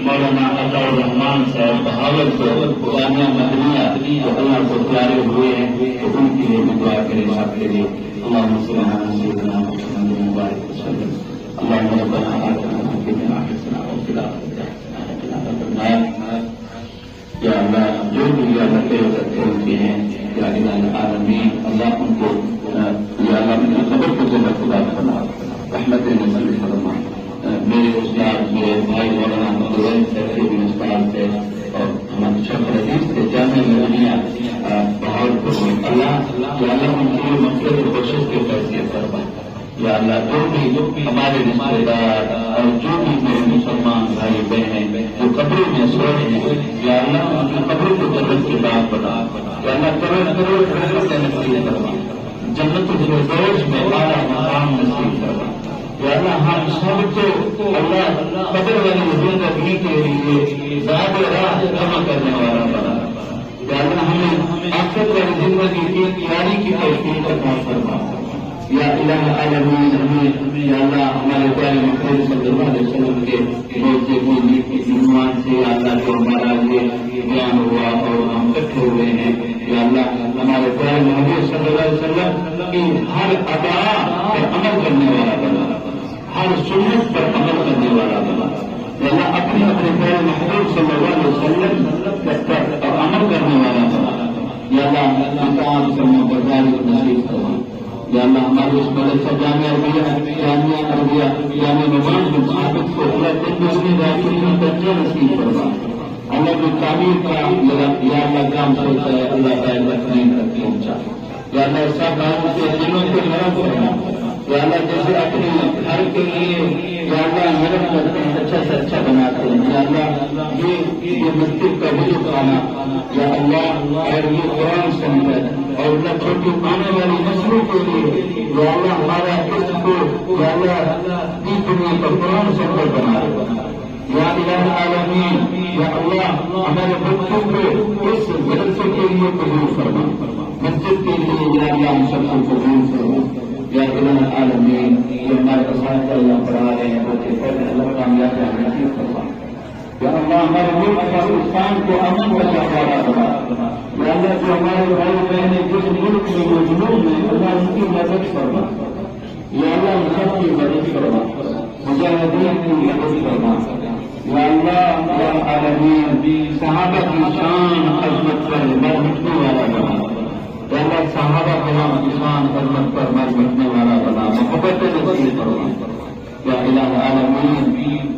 مولانا عطا الرحمان صاحب بہاول کو جامعہ مدنیہ اللہ کو پیارے ہوئے ہیں تو ان کے لیے بھی دعا کریں آپ کے لیے اللہم صلی علی سیدنا محمد مبارک وسلم اللہم ربنا آتنا فی الدنیا حسنہ وفی الآخرۃ حسنہ وقنا عذاب النار یا اللہ جو بھی رکھے ان کے ہیں یا الہ العالمین اللہ ان کو یا اللہ ان کی قبر کو جنت خدا بنا رحمت نصیب فرما میرے استاد میرے بھائی مولانا مدوین صاحب کے بھی استاد تھے اور ہمارے شیخ عزیز تھے جامعہ مدنیہ بہاولپور میں اللہ یا اللہ ان کی مغفرت و بخشش کے فیصلے فرما یا اللہ جو بھی ہمارے رشتے دار اور جو بھی میرے مسلمان بھائی بہنیں جو قبروں میں سو رہے ہیں یا اللہ ان کی قبروں کو جنت کے بعد بنا یا اللہ کروڑ کروڑ رحمت نصیب فرما جنت الفردوس میں اعلیٰ مقام نصیب فرما یا اللہ ہم سب کو اللہ قبر والی زندگی کے لیے ذات راہ جمع کرنے والا بنا یا اللہ ہمیں آخرت والی زندگی کی تیاری کی توفیق عطا فرما یا الہ العالمین ہمیں یا اللہ ہمارے پیارے محمد صلی اللہ علیہ وسلم کے روزے کو نیکی عنوان سے یا اللہ جو ہمارا یہ بیان ہوا اور ہم اکٹھے ہوئے ہیں یا اللہ ہمارے پیارے محمد صلی اللہ علیہ وسلم کی ہر ادا پر عمل کرنے والا بنا ہر سنت پر عمل کرنے والا بنا یا اللہ اپنے اپنے پیارے محمد صلی اللہ علیہ وسلم پر عمل کرنے والا بنا یا اللہ کتاب سے برداری نصیب فرما یا اللہ ہمارے اس مدرسہ جامعہ عربیہ جامعہ نظام کے ثابت کو اللہ تندرستی راکھی درجہ نصیب فرما اللہ جو تعمیر کا یا اللہ کام سوچا ہے اللہ تعالیٰ تکمیل تک پہنچا یا اللہ سب لوگوں کے دلوں کو نرم کرنا یا اللہ جیسے اپنے گھر کے لیے یا اللہ نرم کرتے ہیں اچھا سے اچھا بناتے ہیں یا اللہ یہ مسجد کا وجود آنا یا اللہ اور یہ قرآن سنت اور اللہ چھوٹی آنے والی نسلوں کے لیے یا اللہ ہمارا اس کو یا اللہ اس دنیا کا قرآن سنت بنا یا الہ العالمین یا اللہ ہمارے بچوں کو اس مدرسے کے لیے قبول فرما مسجد کے لیے یا اللہ ہم سب کو قبول فرما یا الہ العالمین یہ ہمارے اساتذہ اللہ پڑھا رہے ہیں بچے پڑھ رہے ہیں اللہ کامیاب نصیب فرما یا اللہ ہمارے ملک پاکستان کو امن کا سہارا بنا یا اللہ جو ہمارے بھائی بہنیں جس ملک میں مظلوم ہیں اللہ ان کی مدد فرما یا اللہ ان سب کی مدد فرما مجاہدین کی مدد فرما یا اللہ یا عالمین صحابہ کی شان عظمت پر مرمٹنے والا بنا یا اللہ صحابہ کرام کی شان عظمت پر مرمٹنے والا بنا محبت نصیب فرما یا الہ العالمین